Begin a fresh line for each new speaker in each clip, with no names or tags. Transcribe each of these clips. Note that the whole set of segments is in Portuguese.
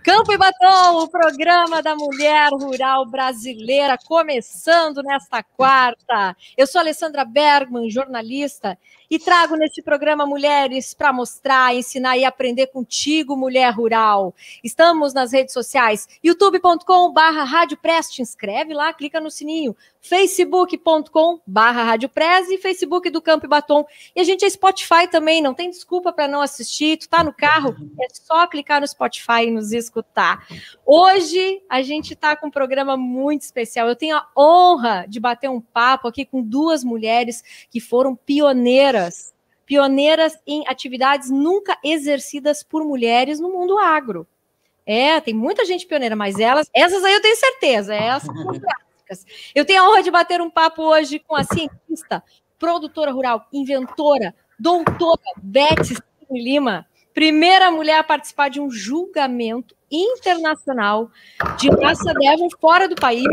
Campo e Batom, o programa da mulher rural brasileira, começando nesta quarta. Eu sou Alessandra Bergman, jornalista, e trago neste programa mulheres para mostrar, ensinar e aprender contigo, mulher rural. Estamos nas redes sociais, youtube.com/Rádio Press, te inscreve lá, clica no sininho, facebook.com/Rádio Press e Facebook do Campo e Batom. E a gente é Spotify também, não tem desculpa para não assistir, tu tá no carro, é só clicar no Spotify e nos escutar. Hoje a gente tá com um programa muito especial, eu tenho a honra de bater um papo aqui com duas mulheres que foram pioneiras em atividades nunca exercidas por mulheres no mundo agro. Tem muita gente pioneira, mas essas aí eu tenho certeza, essas são clássicas. Eu tenho a honra de bater um papo hoje com a cientista, produtora rural, inventora, doutora Beth Lima, primeira mulher a participar de um julgamento internacional de raça Devon fora do país,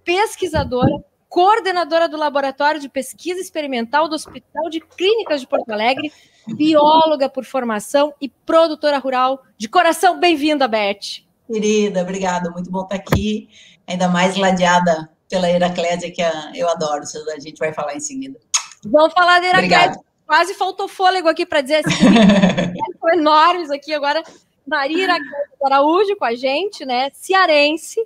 pesquisadora, coordenadora do Laboratório de Pesquisa Experimental do Hospital de Clínicas de Porto Alegre, bióloga por formação e produtora rural de coração. Bem-vinda, Beth.
Querida, obrigada. Muito bom estar aqui, ainda mais ladeada pela Heraclésia, que eu adoro, a gente vai falar em seguida.
Vamos falar da Heraclésia. Quase faltou fôlego aqui para dizer assim, são enormes aqui agora. Maria Heraclésia Araújo com a gente, né? Cearense,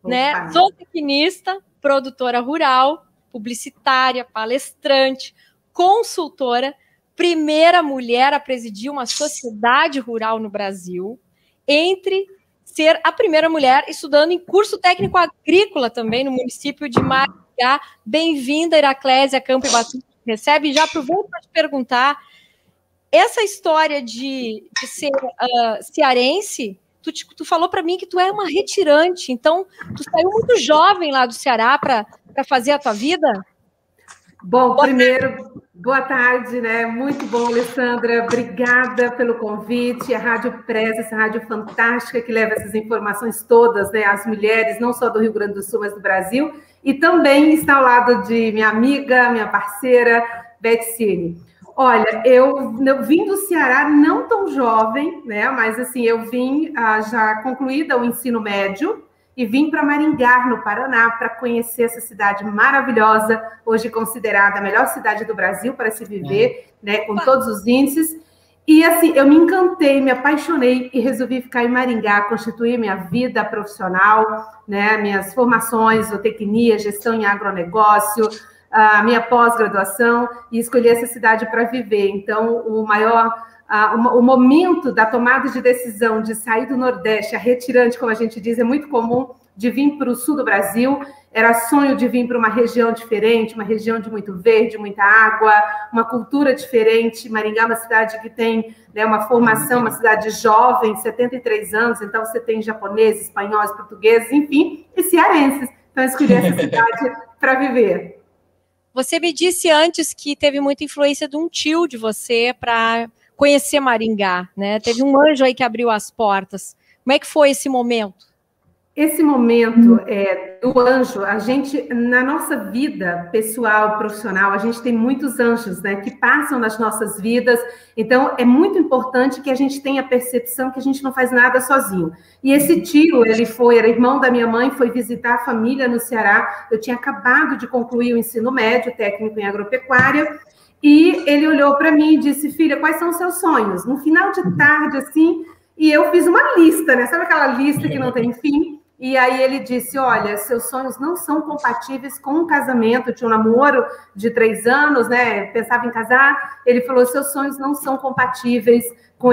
né? Zootecnista, produtora rural, publicitária, palestrante, consultora, primeira mulher a presidir uma sociedade rural no Brasil, entre ser a primeira mulher estudando em curso técnico agrícola também no município de Maringá. Bem-vinda, Heraclésia, Campo e Batom. Recebe, já aproveito para te perguntar, essa história de ser cearense, tu falou para mim que tu é uma retirante, então tu saiu muito jovem lá do Ceará para fazer a tua vida?
Bom, primeiro, boa tarde, né? Muito bom, Alessandra, obrigada pelo convite, a Rádio Press, essa rádio fantástica que leva essas informações todas, né, às mulheres, não só do Rio Grande do Sul, mas do Brasil, e também está ao lado de minha amiga, minha parceira, Beth Cine. Olha, eu vim do Ceará não tão jovem, né? Mas assim, eu vim já concluída o ensino médio e vim para Maringá, no Paraná, para conhecer essa cidade maravilhosa, hoje considerada a melhor cidade do Brasil para se viver, né? Com todos os índices. E assim, eu me encantei, me apaixonei e resolvi ficar em Maringá, constituir minha vida profissional, né? Minhas formações, zootecnia, gestão em agronegócio, a minha pós-graduação, e escolhi essa cidade para viver. Então, o momento da tomada de decisão de sair do Nordeste, a retirante, como a gente diz, é muito comum, de vir para o sul do Brasil. Era sonho de vir para uma região diferente, uma região de muito verde, muita água, uma cultura diferente. Maringá é uma cidade que tem, né, uma formação, uma cidade jovem, 73 anos, então você tem japoneses, espanhóis, portugueses, enfim, e cearenses. Então, eu escolhi essa cidade para viver.
Você me disse antes que teve muita influência de um tio de você para conhecer Maringá, né? Teve um anjo aí que abriu as portas. Como é que foi esse momento?
Esse momento do anjo, a gente, na nossa vida pessoal, profissional, a gente tem muitos anjos, né, que passam nas nossas vidas. Então, é muito importante que a gente tenha a percepção que a gente não faz nada sozinho. E esse tio, era irmão da minha mãe, foi visitar a família no Ceará. Eu tinha acabado de concluir o ensino médio, técnico em agropecuária, e ele olhou para mim e disse: filha, quais são os seus sonhos? No final de tarde, assim, e eu fiz uma lista, né? Sabe aquela lista que não tem fim? E aí ele disse: olha, seus sonhos não são compatíveis com um casamento. Eu tinha um namoro de 3 anos, né? Pensava em casar. Ele falou: seus sonhos não são compatíveis com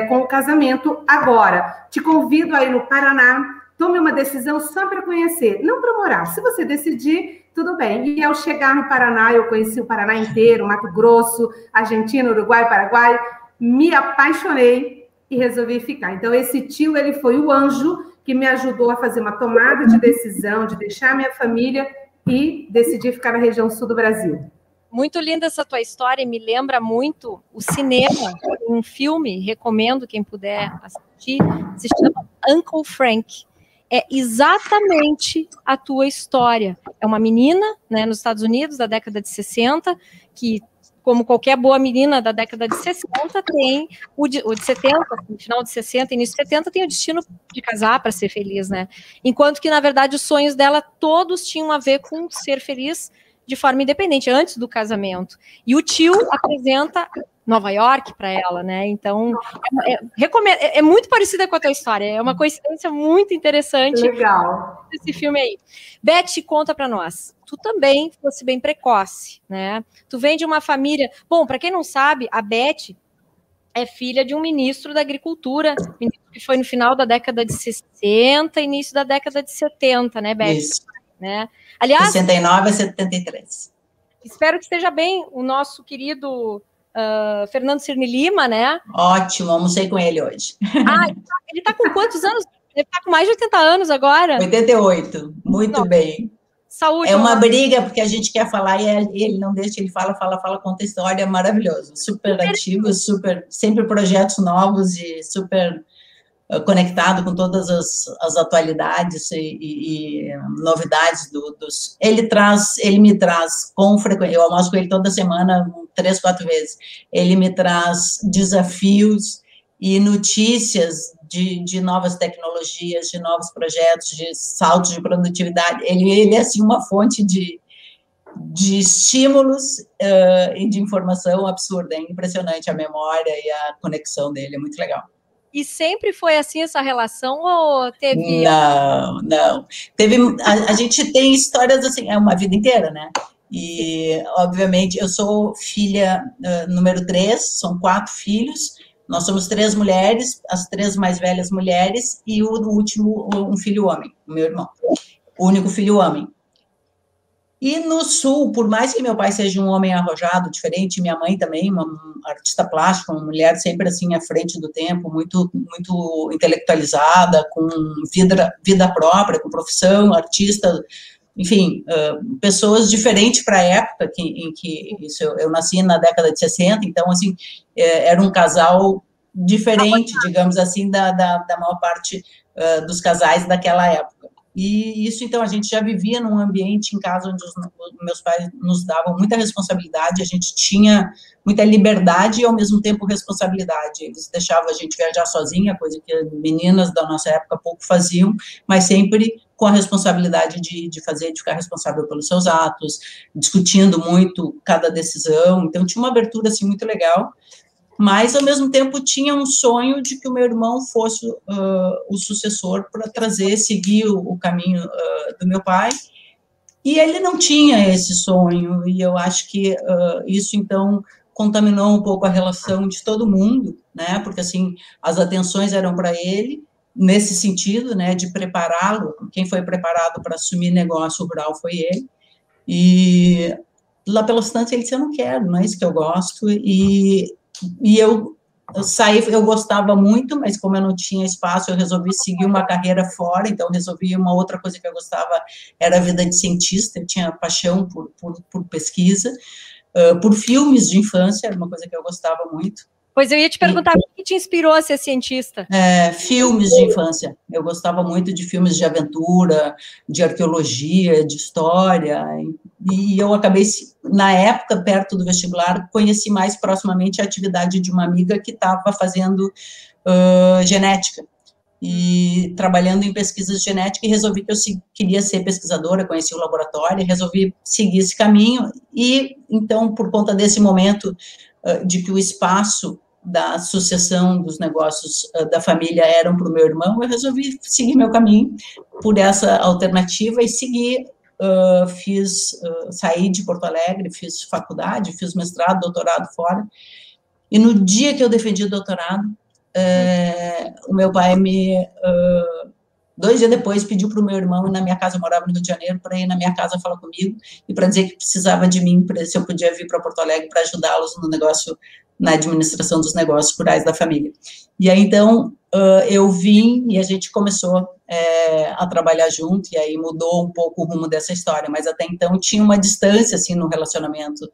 com o casamento agora. Te convido aí no Paraná, tome uma decisão só para conhecer, não para morar. Se você decidir, tudo bem. E ao chegar no Paraná, eu conheci o Paraná inteiro, Mato Grosso, Argentina, Uruguai, Paraguai, me apaixonei e resolvi ficar. Então, esse tio, ele foi o anjo que me ajudou a fazer uma tomada de decisão, de deixar minha família e decidir ficar na região sul do Brasil.
Muito linda essa tua história, me lembra muito o cinema, um filme, recomendo quem puder assistir, se chama Uncle Frank. É exatamente a tua história. É uma menina, né, nos Estados Unidos, da década de 60, que como qualquer boa menina da década de 60, tem o de 70, no final de 60, início de 70, tem o destino de casar para ser feliz, né? Enquanto que, na verdade, os sonhos dela todos tinham a ver com ser feliz de forma independente, antes do casamento. E o tio apresenta Nova York para ela, né? Então, recomendo, é muito parecida com a tua história, é uma coincidência muito interessante.
Legal.
Esse filme aí. Beth, conta para nós. Tu também fosse bem precoce, né? Tu vem de uma família... Bom, para quem não sabe, a Beth é filha de um ministro da Agricultura, ministro que foi no final da década de 60, início da década de 70, né, Beth?
Isso.
Né? Aliás,
69 a 73.
Espero que esteja bem o nosso querido Fernando Cirne Lima, né?
Ótimo, almocei com ele hoje.
Ele tá com quantos anos? Ele tá com mais de 80 anos agora?
88, muito bem.
Saúde.
É uma briga, porque a gente quer falar e ele não deixa, ele fala, conta história, é maravilhoso. Super ativo, sempre projetos novos e super conectado com todas as atualidades e novidades dos... Ele me traz com frequência, eu almoço com ele toda semana, 3, 4 vezes, ele me traz desafios e notícias de novas tecnologias, de novos projetos, de saltos de produtividade. Ele é, assim, uma fonte de estímulos e de informação absurda, é impressionante a memória e a conexão dele, é muito legal.
E sempre foi assim essa relação ou teve...
Não. A gente tem histórias assim, é uma vida inteira, né? E, obviamente, eu sou filha número 3, são 4 filhos, nós somos 3 mulheres, as 3 mais velhas mulheres, e o último, um filho homem, o meu irmão, o único filho homem. E no Sul, por mais que meu pai seja um homem arrojado, diferente, minha mãe também, uma artista plástica, uma mulher sempre assim à frente do tempo, muito intelectualizada, com vida própria, com profissão, artista, enfim, pessoas diferentes para a época em que eu nasci na década de 60, então, assim, era um casal diferente, digamos assim, da maior parte dos casais daquela época. E isso, então, a gente já vivia num ambiente em casa onde os meus pais nos davam muita responsabilidade, a gente tinha muita liberdade e, ao mesmo tempo, responsabilidade. Eles deixavam a gente viajar sozinha, coisa que meninas da nossa época pouco faziam, mas sempre com a responsabilidade de ficar responsável pelos seus atos, discutindo muito cada decisão. Então, tinha uma abertura, assim, muito legal. Mas, ao mesmo tempo, tinha um sonho de que o meu irmão fosse o sucessor para seguir o caminho do meu pai, e ele não tinha esse sonho, e eu acho que isso, então, contaminou um pouco a relação de todo mundo, né, porque, assim, as atenções eram para ele, nesse sentido, né, de prepará-lo, quem foi preparado para assumir negócio rural foi ele, e lá pelas tantas ele disse, eu não quero, não é isso que eu gosto, e eu saí, eu gostava muito, mas como eu não tinha espaço, eu resolvi seguir uma carreira fora, então resolvi uma outra coisa que eu gostava, era a vida de cientista, eu tinha paixão por pesquisa, por filmes de infância, era uma coisa que eu gostava muito.
Pois eu ia te perguntar, o que te inspirou a ser cientista?
Filmes de infância, eu gostava muito de filmes de aventura, de arqueologia, de história, e eu acabei, na época, perto do vestibular, conheci mais proximamente a atividade de uma amiga que estava fazendo genética, e trabalhando em pesquisas de genética, e resolvi que eu queria ser pesquisadora, conheci o laboratório, resolvi seguir esse caminho, e então, por conta desse momento de que o espaço da sucessão dos negócios da família eram para o meu irmão, eu resolvi seguir meu caminho por essa alternativa e seguir, saí de Porto Alegre, fiz faculdade, fiz mestrado, doutorado fora, e no dia que eu defendi o doutorado, o meu pai 2 dias depois, pediu para o meu irmão ir na minha casa, eu morava no Rio de Janeiro, para ir na minha casa falar comigo, e para dizer que precisava de mim, se eu podia vir para Porto Alegre para ajudá-los no negócio, na administração dos negócios rurais da família. E aí, então, eu vim e a gente começou a trabalhar junto, e aí mudou um pouco o rumo dessa história, mas até então tinha uma distância, assim, no relacionamento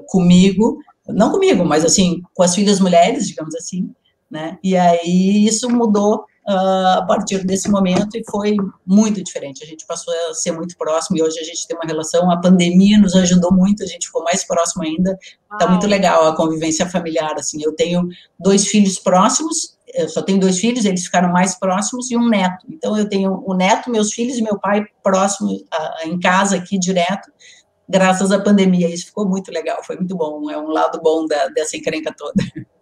comigo, não comigo, mas, assim, com as filhas mulheres, digamos assim, né, e aí isso mudou a partir desse momento, e foi muito diferente. A gente passou a ser muito próximo, e hoje a gente tem uma relação, a pandemia nos ajudou muito, a gente ficou mais próximo ainda. Está muito legal a convivência familiar, assim. Eu tenho 2 filhos próximos, eu só tenho 2 filhos, eles ficaram mais próximos, e um neto. Então, eu tenho o neto, meus filhos e meu pai próximo, em casa aqui, direto, graças à pandemia. Isso ficou muito legal, foi muito bom, é um lado bom dessa encrenca toda.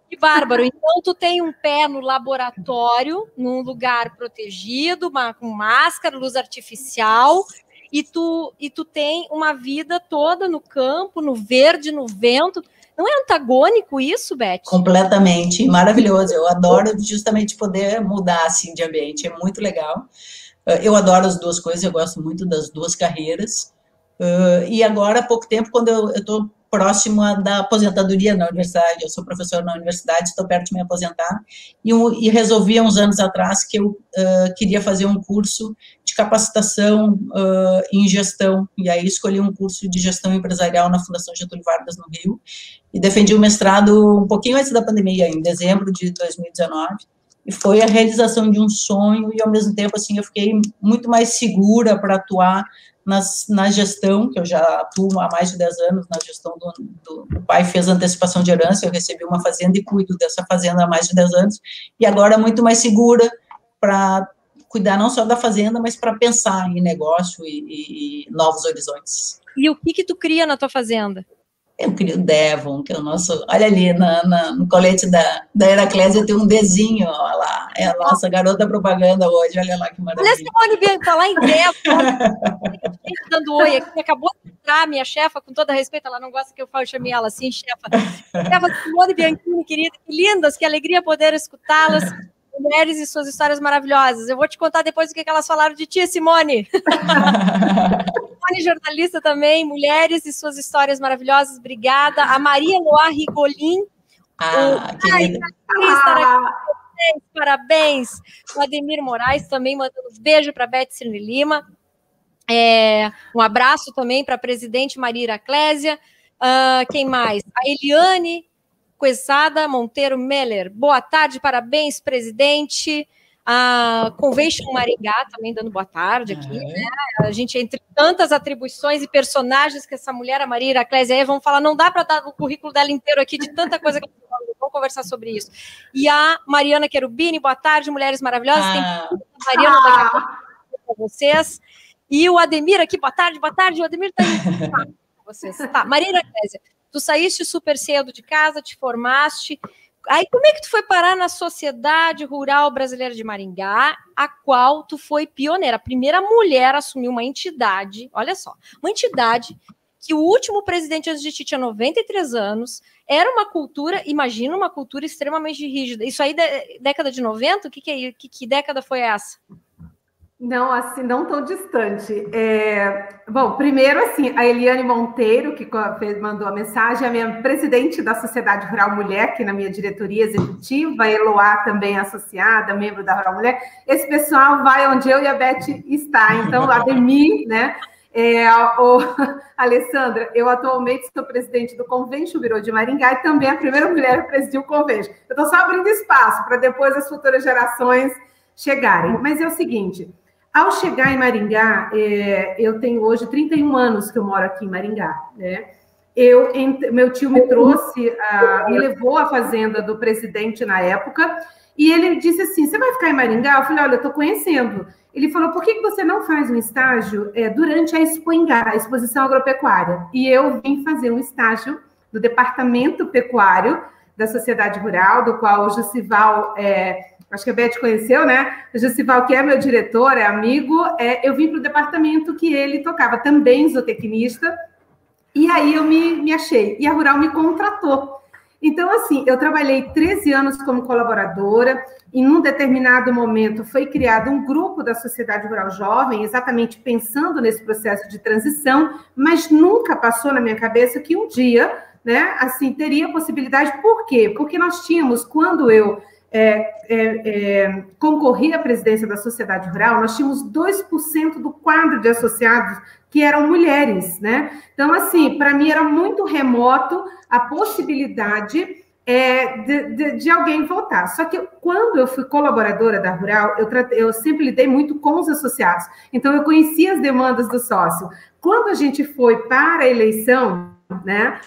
Que bárbaro, então tu tem um pé no laboratório, num lugar protegido, com máscara, luz artificial, e tu tem uma vida toda no campo, no verde, no vento. Não é antagônico isso, Beth?
Completamente, maravilhoso. Eu adoro justamente poder mudar assim de ambiente, é muito legal. Eu adoro as duas coisas, eu gosto muito das duas carreiras. E agora, há pouco tempo, quando eu estou próxima da aposentadoria na universidade, eu sou professora na universidade, estou perto de me aposentar, e resolvi há uns anos atrás que eu queria fazer um curso de capacitação em gestão, e aí escolhi um curso de gestão empresarial na Fundação Getúlio Vargas, no Rio, e defendi o mestrado um pouquinho antes da pandemia, em dezembro de 2019, e foi a realização de um sonho, e ao mesmo tempo, assim, eu fiquei muito mais segura para atuar na gestão, que eu já atuo há mais de 10 anos na gestão do pai, fez antecipação de herança, eu recebi uma fazenda e cuido dessa fazenda há mais de 10 anos, e agora muito mais segura para cuidar não só da fazenda, mas para pensar em negócio e novos horizontes.
E o que tu cria na tua fazenda?
Eu crio o Devon, que é o nosso... Olha ali, no colete da Heraclésia tem um Dzinho, olha lá, é a nossa garota propaganda hoje, olha lá que maravilha.
Olha, Simone Bianchi, tá lá em Devon, dando oi aqui, acabou de entrar minha chefa, com todo respeito, ela não gosta que eu chame ela assim, chefa. Simone Bianchini, querida, que lindas, que alegria poder escutá-las, mulheres e suas histórias maravilhosas. Eu vou te contar depois o que elas falaram de ti, Simone. Simone, jornalista também, mulheres e suas histórias maravilhosas, obrigada. A Maria Loá Rigolin. Parabéns. O Ademir Moraes também mandando um beijo para Beth Cirne Lima. Um abraço também para a presidente Maria Heraclésia. Quem mais? A Eliane Quesada Monteiro Meller. Boa tarde, parabéns, presidente. A Convention Maringá também dando boa tarde aqui, né? A gente, entre tantas atribuições e personagens que essa mulher, a Maria Heraclésia, vamos falar, não dá para dar o currículo dela inteiro aqui de tanta coisa que vamos conversar sobre isso. E a Mariana Cherubini, boa tarde, mulheres maravilhosas. Tem a Mariana daqui a pouco para vocês. E o Ademir aqui, boa tarde, o Ademir está aí para vocês. Tá, Maria Heraclésia, tu saíste super cedo de casa, te formaste. Aí, como é que tu foi parar na Sociedade Rural Brasileira de Maringá, a qual tu foi pioneira? A primeira mulher a assumir uma entidade, olha só, uma entidade que o último presidente antes de ti tinha 93 anos, era uma cultura, imagina, uma cultura extremamente rígida. Isso aí, década de 90? Que década foi essa?
Não, assim, não tão distante. Bom, primeiro, assim, a Eliane Monteiro, que mandou a mensagem, a minha presidente da Sociedade Rural Mulher, aqui na minha diretoria executiva, a Eloá também associada, membro da Rural Mulher. Esse pessoal vai onde eu e a Beth está. Então, a Demi, né? Alessandra, eu atualmente sou presidente do Convention Bureau de Maringá e também a primeira mulher a presidir o Convention. Eu estou só abrindo espaço para depois as futuras gerações chegarem. Mas é o seguinte... Ao chegar em Maringá, eu tenho hoje 31 anos que eu moro aqui em Maringá, né? Meu tio me trouxe, me levou à fazenda do presidente na época, e ele disse assim, você vai ficar em Maringá? Eu falei, olha, eu estou conhecendo. Ele falou, por que você não faz um estágio durante a Expoingá, a Exposição Agropecuária? E eu vim fazer um estágio no Departamento Pecuário da Sociedade Rural, do qual o Jussival... acho que a Beth conheceu, né? O Jussival, que é meu diretor, é amigo, eu vim para o departamento que ele tocava, também zootecnista, e aí eu me achei, e a Rural me contratou. Então, assim, eu trabalhei 13 anos como colaboradora, e num determinado momento foi criado um grupo da Sociedade Rural Jovem, exatamente pensando nesse processo de transição, mas nunca passou na minha cabeça que um dia, né, assim, teria possibilidade. Por quê? Porque nós tínhamos, quando eu concorri à presidência da Sociedade Rural, nós tínhamos 2% do quadro de associados que eram mulheres, né? Então, assim, para mim era muito remoto a possibilidade de alguém votar. Só que quando eu fui colaboradora da Rural, eu sempre lidei muito com os associados. Então, eu conhecia as demandas do sócio. Quando a gente foi para a eleição, né,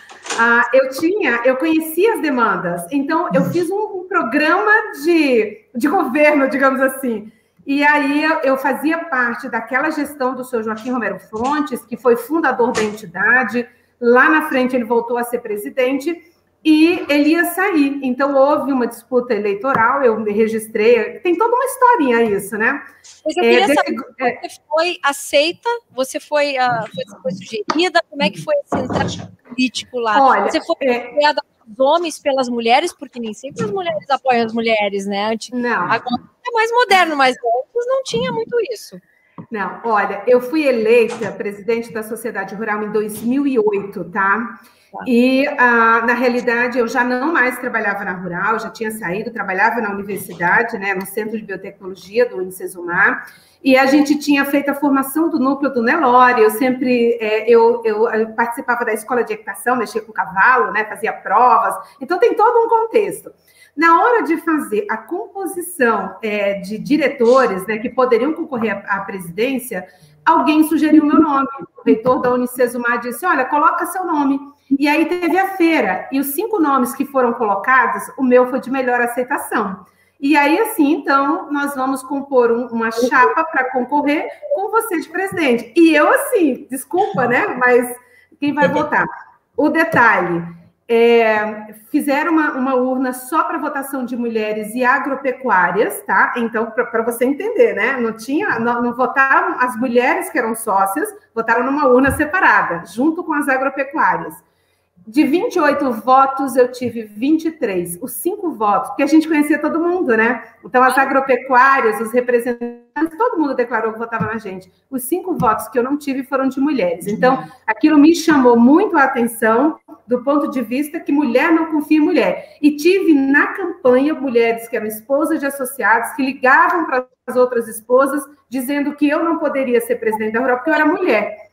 eu conhecia as demandas. Então, eu fiz um programa de governo, digamos assim. E aí, eu fazia parte daquela gestão do seu Joaquim Romero Fontes, que foi fundador da entidade. Lá na frente, ele voltou a ser presidente, e ele ia sair. Então, houve uma disputa eleitoral, eu me registrei, tem toda uma historinha isso, né?
Mas eu queria saber, você foi aceita? Você foi sugerida? Como é que foi esse entrada político lá?
Olha,
você foi apoiada pelos homens, pelas mulheres, porque nem sempre as mulheres apoiam as mulheres, né?
Não.
Agora é mais moderno, mas antes não tinha muito isso.
Não, olha, eu fui eleita presidente da Sociedade Rural em 2008, tá? E, na realidade, eu já não mais trabalhava na Rural, já tinha saído, trabalhava na universidade, né, no Centro de Biotecnologia do Unicesumar, e a gente tinha feito a formação do núcleo do Nelore. Eu sempre, eu participava da escola de equitação, mexia com cavalo, né, fazia provas, então tem todo um contexto. Na hora de fazer a composição de diretores, né, que poderiam concorrer à presidência, alguém sugeriu o meu nome. O reitor da Unicesumar disse, olha, coloca seu nome. E aí teve a feira, e os 5 nomes que foram colocados, o meu foi de melhor aceitação. E aí, assim, então, nós vamos compor uma chapa para concorrer com você de presidente. E eu, assim, desculpa, né, mas quem vai votar? O detalhe... fizeram uma urna só para votação de mulheres e agropecuárias, tá? Então, para você entender, né? Não votaram as mulheres que eram sócias, votaram numa urna separada, junto com as agropecuárias. De 28 votos, eu tive 23. Os 5 votos, porque a gente conhecia todo mundo, né? Então, as agropecuárias, os representantes, todo mundo declarou que votava na gente. Os 5 votos que eu não tive foram de mulheres. Então, aquilo me chamou muito a atenção do ponto de vista que mulher não confia em mulher. E tive na campanha mulheres que eram esposas de associados, que ligavam para as outras esposas, dizendo que eu não poderia ser presidente da Rural porque eu era mulher.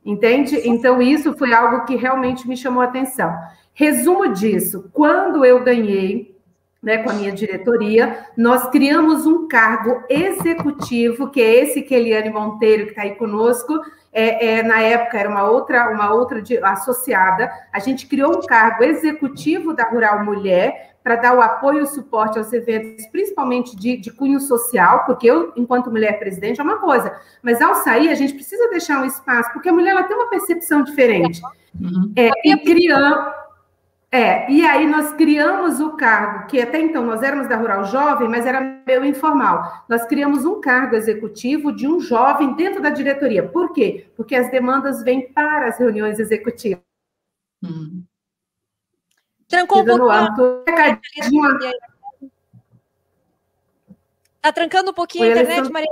Entende? Então, isso foi algo que realmente me chamou a atenção. Resumo disso, quando eu ganhei, né, com a minha diretoria, nós criamos um cargo executivo, que é esse que Eliane Monteiro, que está aí conosco, na época era uma outra associada, a gente criou um cargo executivo da Rural Mulher, para dar o apoio e o suporte aos eventos, principalmente de cunho social, porque eu, enquanto mulher presidente, é uma coisa, mas ao sair, a gente precisa deixar um espaço, porque a mulher ela tem uma percepção diferente. E aí nós criamos o cargo, que até então nós éramos da Rural Jovem, mas era meio informal. Nós criamos um cargo executivo de um jovem dentro da diretoria. Por quê? Porque as demandas vêm para as reuniões executivas.
Trancou um pouquinho. Tá trancando um pouquinho a internet, Maria?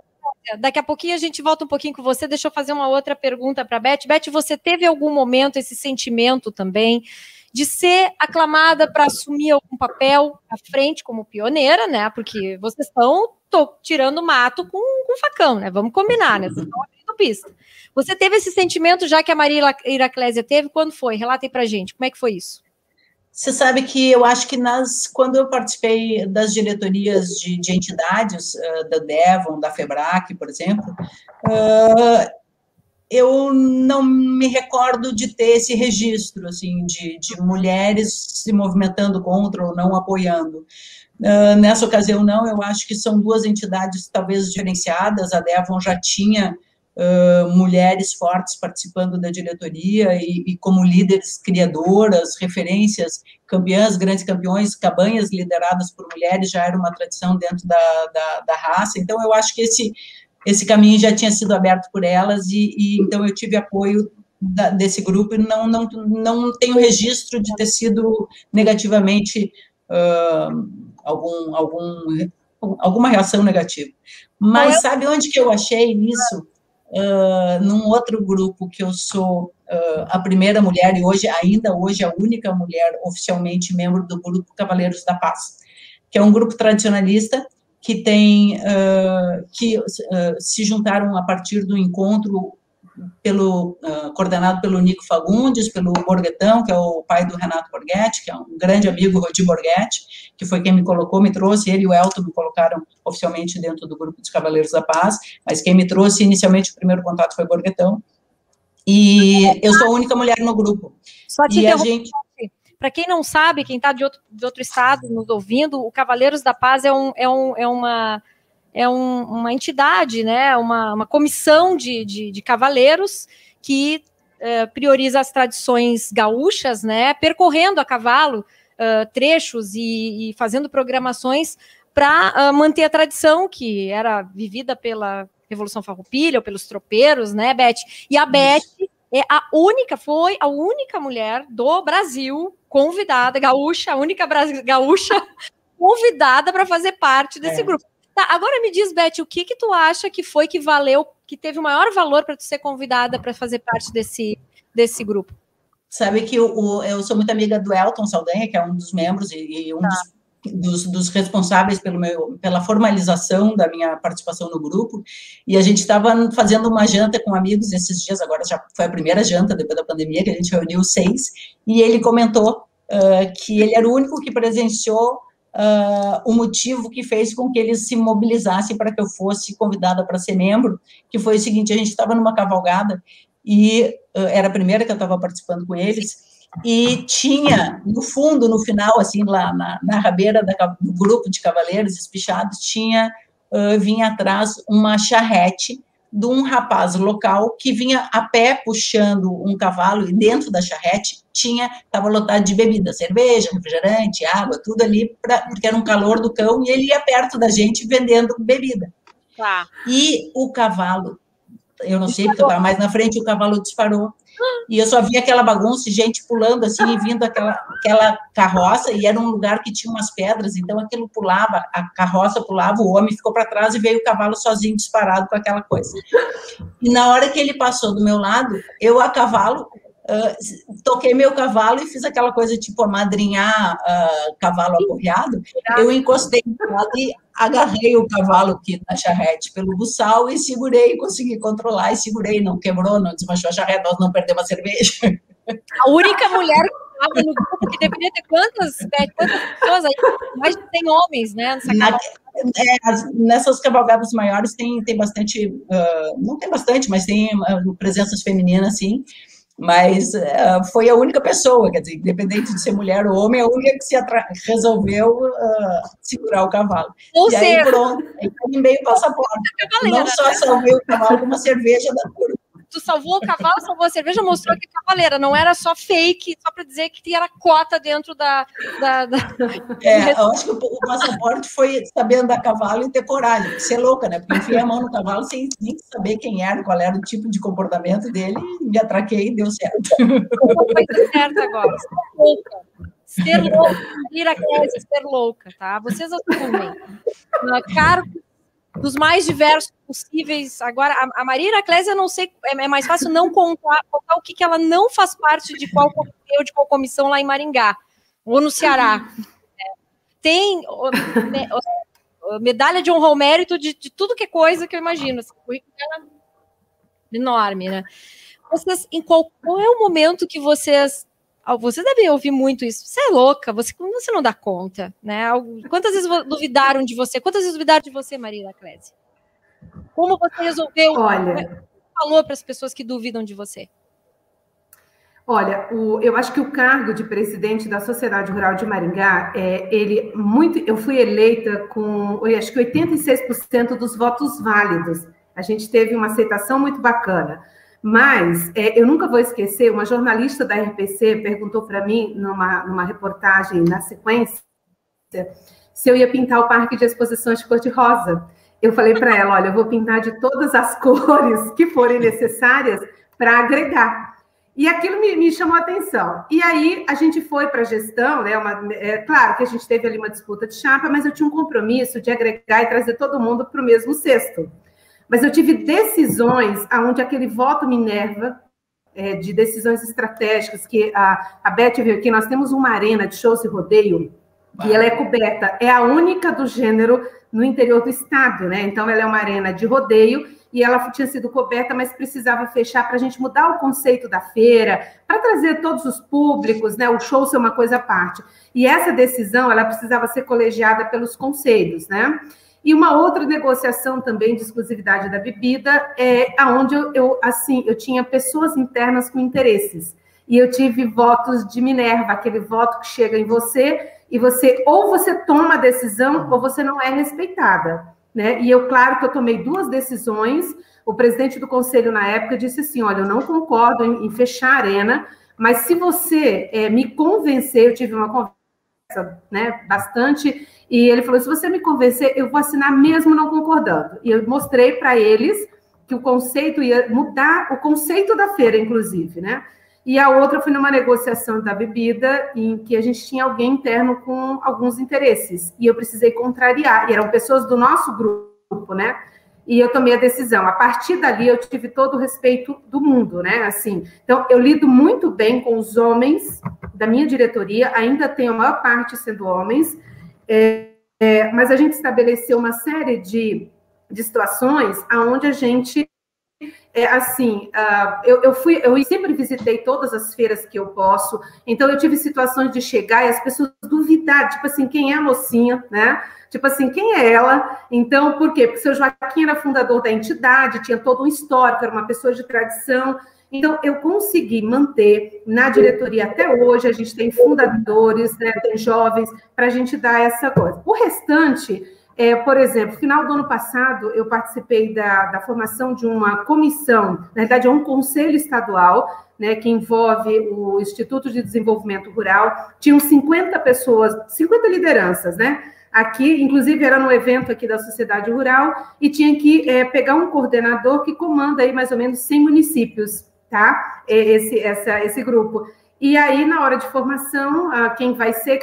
Daqui a pouquinho a gente volta um pouquinho com você. Deixa eu fazer uma outra pergunta para a Beth. Beth, você teve algum momento esse sentimento também de ser aclamada para assumir algum papel à frente como pioneira, né? Porque vocês estão tirando mato com facão, né? Vamos combinar, né? Vocês estão abrindo pista. Você teve esse sentimento já que a Maria Iraclésia teve? Quando foi? Relata aí para a gente. Como é que foi isso?
Você sabe que eu acho que quando eu participei das diretorias de entidades, da Devon, da FEBRAC, por exemplo, eu não me recordo de ter esse registro, assim, de mulheres se movimentando contra ou não apoiando. Nessa ocasião, não, eu acho que são 2 entidades talvez diferenciadas. A Devon já tinha mulheres fortes participando da diretoria e como líderes criadoras, referências, campeãs, grandes campeões, cabanhas lideradas por mulheres, já era uma tradição dentro da raça. Então, eu acho que esse caminho já tinha sido aberto por elas e então eu tive apoio desse grupo e não tenho registro de ter sido negativamente alguma reação negativa. Mas sabe onde que eu achei isso? Num outro grupo que eu sou a primeira mulher e ainda hoje a única mulher oficialmente membro do grupo Cavaleiros da Paz, que é um grupo tradicionalista que tem que se juntaram a partir do encontro coordenado pelo Nico Fagundes, pelo Borghetão, que é o pai do Renato Borghetti, que é um grande amigo, Rodi Borghetti, que foi quem me colocou, me trouxe, ele e o Elton me colocaram oficialmente dentro do grupo dos Cavaleiros da Paz, mas quem me trouxe inicialmente o primeiro contato foi Borghetão, e eu sou a única mulher no grupo.
Só te interromper. Para quem não sabe, quem está de outro estado nos ouvindo, o Cavaleiros da Paz é uma entidade, né, uma comissão de cavaleiros que prioriza as tradições gaúchas, né, percorrendo a cavalo trechos e fazendo programações para manter a tradição que era vivida pela Revolução Farroupilha ou pelos tropeiros, né, Beth? E a Beth foi a única mulher do Brasil convidada, gaúcha, a única gaúcha convidada para fazer parte desse grupo. Tá, agora me diz, Beth, o que tu acha que foi que valeu, que teve o maior valor para tu ser convidada para fazer parte desse grupo?
Sabe que eu sou muito amiga do Elton Saldanha, que é um dos membros e um dos responsáveis pela formalização da minha participação no grupo, e a gente estava fazendo uma janta com amigos esses dias, agora já foi a primeira janta depois da pandemia, que a gente reuniu 6, e ele comentou que ele era o único que presenciou o motivo que fez com que eles se mobilizassem para que eu fosse convidada para ser membro, que foi o seguinte: a gente estava numa cavalgada, e era a primeira que eu estava participando com eles, e tinha, no fundo, no final, assim, lá na rabeira do grupo de cavaleiros espichados, vinha atrás uma charrete de um rapaz local que vinha a pé puxando um cavalo, e dentro da charrete estava lotado de bebida, cerveja, refrigerante, água, tudo ali, porque era um calor do cão, e ele ia perto da gente vendendo bebida.
Tá.
E o cavalo, eu não sei, porque eu estava mais na frente, o cavalo disparou. E eu só via aquela bagunça, gente pulando assim, e vindo aquela carroça, e era um lugar que tinha umas pedras, então aquilo pulava, a carroça pulava, o homem ficou para trás e veio o cavalo sozinho disparado com aquela coisa. E na hora que ele passou do meu lado, eu a cavalo, toquei meu cavalo e fiz aquela coisa tipo amadrinhar cavalo aporreado, eu encostei no lado e agarrei o cavalo aqui na charrete pelo buçal e segurei, consegui controlar e segurei, não quebrou, não desmanchou a charrete, nós não perdemos a cerveja.
A única mulher que estava no grupo, que deveria ter quantas pessoas aí? Mais de 100 homens, né?
Nessas cavalgadas maiores tem bastante, não tem bastante, mas tem presenças femininas, sim. Mas foi a única pessoa, quer dizer, independente de ser mulher ou homem, a única que resolveu segurar o cavalo.
Ou
seja, aí pronto, aí carimbei o passaporte. Não só salvei o cavalo com uma cerveja da turma.
Tu salvou o cavalo, salvou a cerveja, mostrou que é cavaleira, não era só fake, só para dizer que era cota dentro da...
eu acho que o passaporte foi saber andar cavalo e ter coragem, ser louca, né? Porque enfiei a mão no cavalo sem nem saber quem era, qual era o tipo de comportamento dele, me atraquei e deu certo.
Foi certo agora, ser louca. Ser louca, ser louca, tá? Vocês assumem. Cargo dos mais diversos possíveis. Agora, a Maria Heraclésia, não sei, é mais fácil não contar o que ela não faz parte de qual comitê ou de qual comissão lá em Maringá, ou no Ceará. Tem medalha de honra ao mérito de tudo que é coisa que eu imagino. Assim, currículo enorme, né? Vocês, qual é o momento que vocês devem ouvir muito isso. Você é louca, você não dá conta, né? Quantas vezes duvidaram de você? Quantas vezes duvidaram de você, Maria Heraclésia? Como você resolveu?
Olha,
falou para as pessoas que duvidam de você?
Olha, eu acho que o cargo de presidente da Sociedade Rural de Maringá, eu fui eleita com, acho que 86% dos votos válidos. A gente teve uma aceitação muito bacana. Mas eu nunca vou esquecer, uma jornalista da RPC perguntou para mim, numa reportagem na sequência, se eu ia pintar o parque de exposições de cor-de-rosa. Eu falei para ela, olha, eu vou pintar de todas as cores que forem necessárias para agregar. E aquilo me chamou a atenção. E aí a gente foi para a gestão, né? Claro que a gente teve ali uma disputa de chapa, mas eu tinha um compromisso de agregar e trazer todo mundo para o mesmo cesto. Mas eu tive decisões onde aquele voto Minerva, de decisões estratégicas, que a Beth viu aqui, nós temos uma arena de shows e rodeio, e ela é coberta, é a única do gênero no interior do estado, né? Então, ela é uma arena de rodeio, e ela tinha sido coberta, mas precisava fechar para a gente mudar o conceito da feira, para trazer todos os públicos, né, o show ser uma coisa à parte. E essa decisão, ela precisava ser colegiada pelos conselhos, né? E uma outra negociação também de exclusividade da bebida é aonde eu tinha pessoas internas com interesses. E eu tive votos de Minerva, aquele voto que chega em você, e ou você toma a decisão ou você não é respeitada, né? E claro que eu tomei 2 decisões. O presidente do conselho na época disse assim, olha, eu não concordo em fechar a arena, mas se você me convencer, eu tive uma conversa, né, bastante, e ele falou, se você me convencer, eu vou assinar mesmo não concordando. E eu mostrei para eles que o conceito ia mudar, o conceito da feira, inclusive, né? E a outra foi numa negociação da bebida, em que a gente tinha alguém interno com alguns interesses, e eu precisei contrariar, e eram pessoas do nosso grupo, né? E eu tomei a decisão. A partir dali, eu tive todo o respeito do mundo, né? Assim, então, eu lido muito bem com os homens da minha diretoria, ainda tenho a maior parte sendo homens, mas a gente estabeleceu uma série de situações onde a gente... eu sempre visitei todas as feiras que eu posso, então eu tive situações de chegar e as pessoas duvidar, tipo assim, quem é a mocinha, né? Tipo assim, quem é ela? Então, por quê? Porque o seu Joaquim era fundador da entidade, tinha todo um histórico, era uma pessoa de tradição. Então, eu consegui manter na diretoria até hoje, a gente tem fundadores, né, tem jovens, para a gente dar essa coisa. O restante... por exemplo, no final do ano passado, eu participei da formação de uma comissão, na verdade é um conselho estadual, né, que envolve o Instituto de Desenvolvimento Rural. Tinham 50 pessoas, 50 lideranças, né? Aqui, inclusive, era no evento aqui da Sociedade Rural, e tinha que pegar um coordenador que comanda aí mais ou menos 100 municípios, tá? Esse grupo. E aí, na hora de formação, quem vai ser,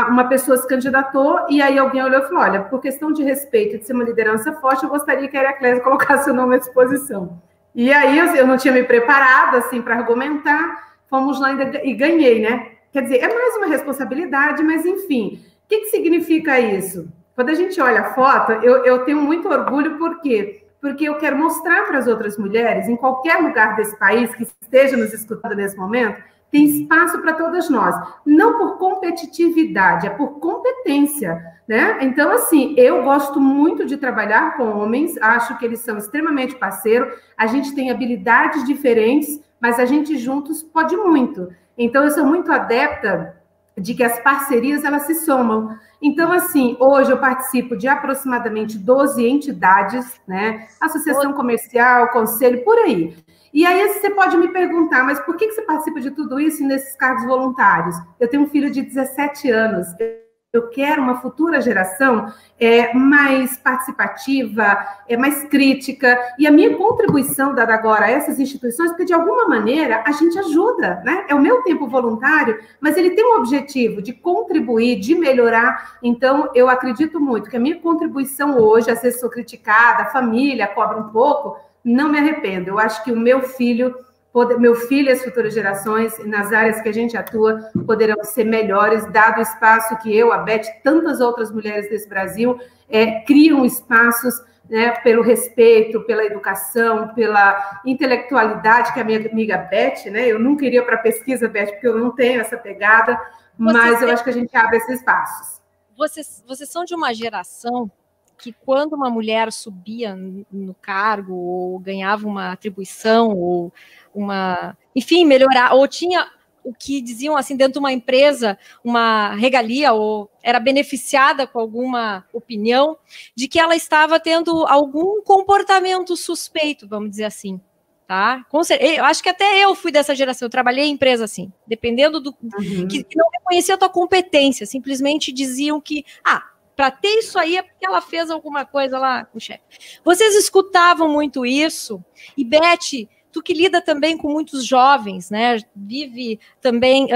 uma pessoa se candidatou, e aí alguém olhou e falou, olha, por questão de respeito e de ser uma liderança forte, eu gostaria que a Heraclésia colocasse o nome à disposição. E aí eu não tinha me preparado, assim, para argumentar, fomos lá e ganhei, né? Quer dizer, é mais uma responsabilidade, mas enfim, o que significa isso? Quando a gente olha a foto, eu tenho muito orgulho, por quê? Porque eu quero mostrar para as outras mulheres, em qualquer lugar desse país que esteja nos escutando nesse momento, tem espaço para todas nós, não por competitividade, é por competência, né? Então, assim, eu gosto muito de trabalhar com homens, acho que eles são extremamente parceiros, a gente tem habilidades diferentes, mas a gente juntos pode muito. Então, eu sou muito adepta de que as parcerias, elas se somam. Então, assim, hoje eu participo de aproximadamente 12 entidades, né? Associação comercial, conselho, por aí. E aí você pode me perguntar, mas por que você participa de tudo isso nesses cargos voluntários? Eu tenho um filho de 17 anos, eu quero uma futura geração mais participativa, mais crítica, e a minha contribuição dada agora a essas instituições, porque de alguma maneira a gente ajuda, né? É o meu tempo voluntário, mas ele tem um objetivo de contribuir, de melhorar. Então, eu acredito muito que a minha contribuição hoje, às vezes sou criticada, a família cobra um pouco, não me arrependo. Eu acho que o meu filho e as futuras gerações, nas áreas que a gente atua, poderão ser melhores, dado o espaço que eu, a Beth, tantas outras mulheres desse Brasil, criam espaços, né, pelo respeito, pela educação, pela intelectualidade, que a minha amiga Beth, né, eu nunca iria para a pesquisa, Beth, porque eu não tenho essa pegada, mas eu acho que a gente abre esses espaços.
Vocês são de uma geração que quando uma mulher subia no cargo, ou ganhava uma atribuição, ou enfim, melhorar, ou tinha o que diziam assim, dentro de uma empresa, uma regalia, ou era beneficiada com alguma opinião, de que ela estava tendo algum comportamento suspeito, vamos dizer assim, tá? Eu acho que até eu fui dessa geração, eu trabalhei em empresa assim, dependendo do... que não reconhecia a tua competência, simplesmente diziam que, para ter isso aí é porque ela fez alguma coisa lá com o chefe. Vocês escutavam muito isso, e Beth, tu que lida também com muitos jovens, né? Vive também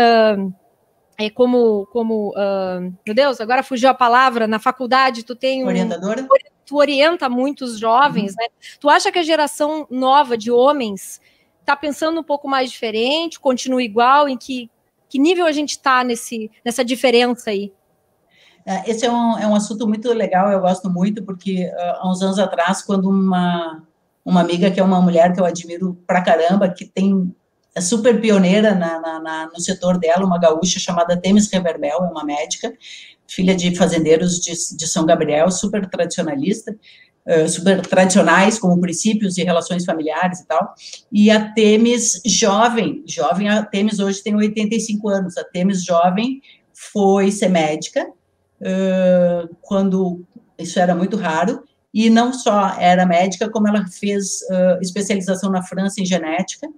meu Deus, agora fugiu a palavra, na faculdade tu tem
orientadora?
Tu orienta muitos jovens, né? Tu acha que a geração nova de homens está pensando um pouco mais diferente, continua igual, em que nível a gente está nessa diferença aí?
Esse é um assunto muito legal, eu gosto muito, porque há uns anos atrás, quando uma amiga, que é uma mulher que eu admiro pra caramba, que é super pioneira no setor dela, uma gaúcha chamada Temis Reverbel, é uma médica, filha de fazendeiros de São Gabriel, super tradicionalista, super tradicionais, como princípios e relações familiares e tal, e a Temis jovem, a Temis hoje tem 85 anos, a Temis jovem foi ser médica, quando isso era muito raro, e não só era médica, como ela fez especialização na França em genética,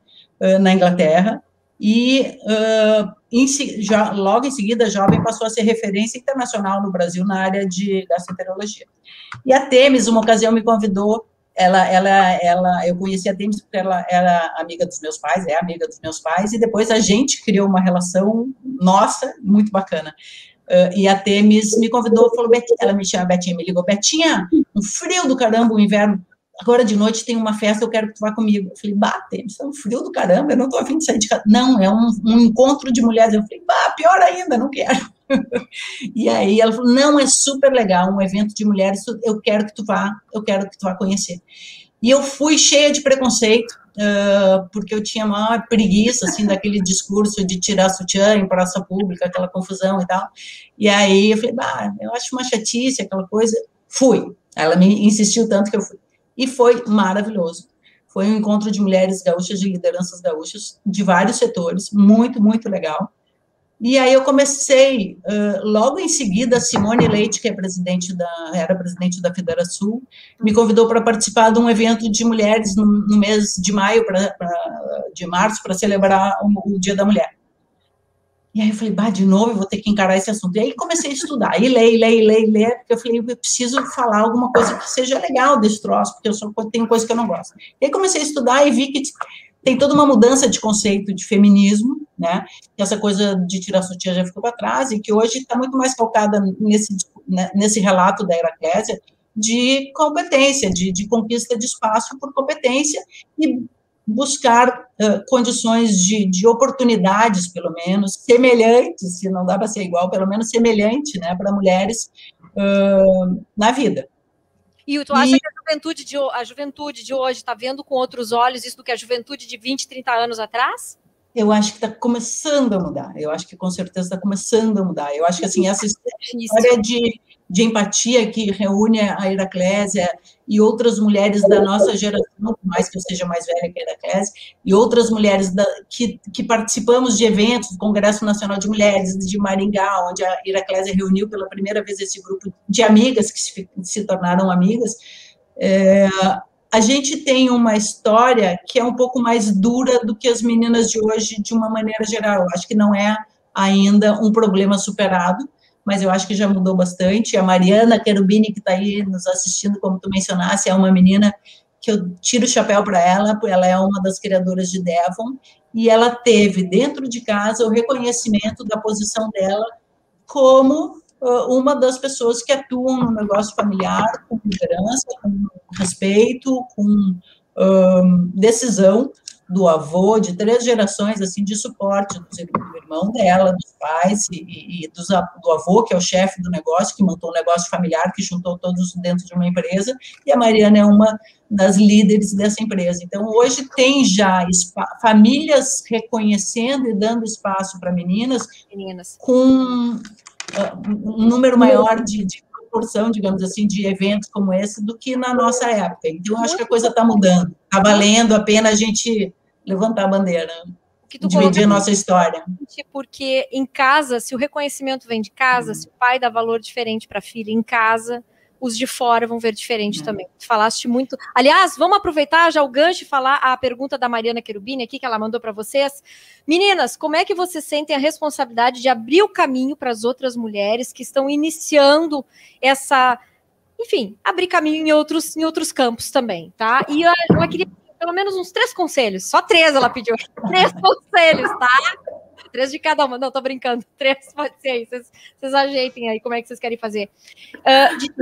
na Inglaterra, e logo em seguida, a jovem passou a ser referência internacional no Brasil na área de gastroenterologia. E a Temis, uma ocasião, me convidou, eu conheci a Temis porque ela era amiga dos meus pais, é amiga dos meus pais, e depois a gente criou uma relação, nossa, muito bacana. E a Temis me convidou, falou, Betinha, ela me chama Betinha, me ligou, Betinha, um frio do caramba, o inverno, agora de noite tem uma festa, eu quero que tu vá comigo. Eu falei, Temis, é um frio do caramba, eu não tô a fim de sair de casa. Não, é um encontro de mulheres. Eu falei, pior ainda, não quero. E aí ela falou, não, é super legal, um evento de mulheres, eu quero que tu vá conhecer. E eu fui cheia de preconceito, porque eu tinha maior preguiça, assim, daquele discurso de tirar sutiã em praça pública, aquela confusão e tal. E aí eu falei, eu acho uma chatice, aquela coisa. Fui. Ela me insistiu tanto que eu fui. E foi maravilhoso. Foi um encontro de mulheres gaúchas, de lideranças gaúchas, de vários setores, muito, muito legal. E aí eu comecei, logo em seguida, a Simone Leite, que era presidente da Federação, me convidou para participar de um evento de mulheres no mês de maio, de março, para celebrar o Dia da Mulher. E aí eu falei, de novo eu vou ter que encarar esse assunto. E aí comecei a estudar, e ler, porque eu falei, eu preciso falar alguma coisa que seja legal desse troço, porque eu só tenho coisa que eu não gosto. E aí comecei a estudar e vi que tem toda uma mudança de conceito de feminismo, né, que essa coisa de tirar sutiã já ficou para trás, e que hoje está muito mais focada nesse relato da Heraclésia, de competência, de conquista de espaço por competência, e buscar condições de oportunidades, pelo menos, semelhantes, se não dá para ser igual, pelo menos semelhante, né, para mulheres na vida.
E tu acha que a juventude de hoje está vendo com outros olhos isso do que a juventude de 20, 30 anos atrás?
Eu acho que está começando a mudar. Eu acho que, com certeza, está começando a mudar. Eu acho que, assim, essa história de empatia que reúne a Heraclésia e outras mulheres da nossa geração, por mais que eu seja mais velha que a Heraclésia, e outras mulheres que participamos de eventos do Congresso Nacional de Mulheres de Maringá, onde a Heraclésia reuniu pela primeira vez esse grupo de amigas que se tornaram amigas. A gente tem uma história que é um pouco mais dura do que as meninas de hoje, de uma maneira geral. Eu acho que não é ainda um problema superado, mas eu acho que já mudou bastante. A Mariana Cherubini, que está aí nos assistindo, como tu mencionaste, é uma menina que eu tiro o chapéu para ela, porque ela é uma das criadoras de Devon, e ela teve, dentro de casa, o reconhecimento da posição dela como uma das pessoas que atuam no negócio familiar, com liderança, com respeito, com decisão do avô, de 3 gerações, assim, de suporte do irmão dela, dos pais e do avô, que é o chefe do negócio, que montou um negócio familiar, que juntou todos dentro de uma empresa, e a Mariana é uma das líderes dessa empresa. Então, hoje tem já famílias reconhecendo e dando espaço para meninas com um número maior de proporção, digamos assim, de eventos como esse do que na nossa época. Então, eu acho que a coisa está mudando. Está valendo a pena a gente levantar a bandeira, dividir a nossa história.
Porque em casa, se o reconhecimento vem de casa, se o pai dá valor diferente para a filha em casa, os de fora vão ver diferente também. Tu falaste muito. Aliás, vamos aproveitar já o gancho e falar a pergunta da Mariana Cherubini aqui, que ela mandou para vocês. Meninas, como é que vocês sentem a responsabilidade de abrir o caminho para as outras mulheres que estão iniciando essa... Enfim, abrir caminho em outros campos também, tá? E ela queria pelo menos uns 3 conselhos. Só 3 ela pediu. 3 conselhos, tá? 3 de cada uma. Não, tô brincando. 3 pode ser aí. Vocês ajeitem aí como é que vocês querem fazer. De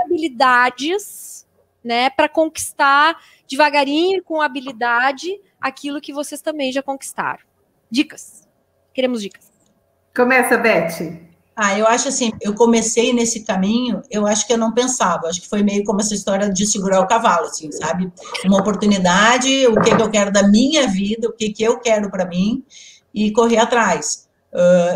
habilidades, né, para conquistar devagarinho, com habilidade, aquilo que vocês também já conquistaram. Dicas. Queremos dicas.
Começa, Beth.
Eu acho assim, eu comecei nesse caminho, eu acho que eu não pensava, acho que foi meio como essa história de segurar o cavalo, assim, sabe? Uma oportunidade, o que eu quero da minha vida, o que eu quero para mim, e correr atrás.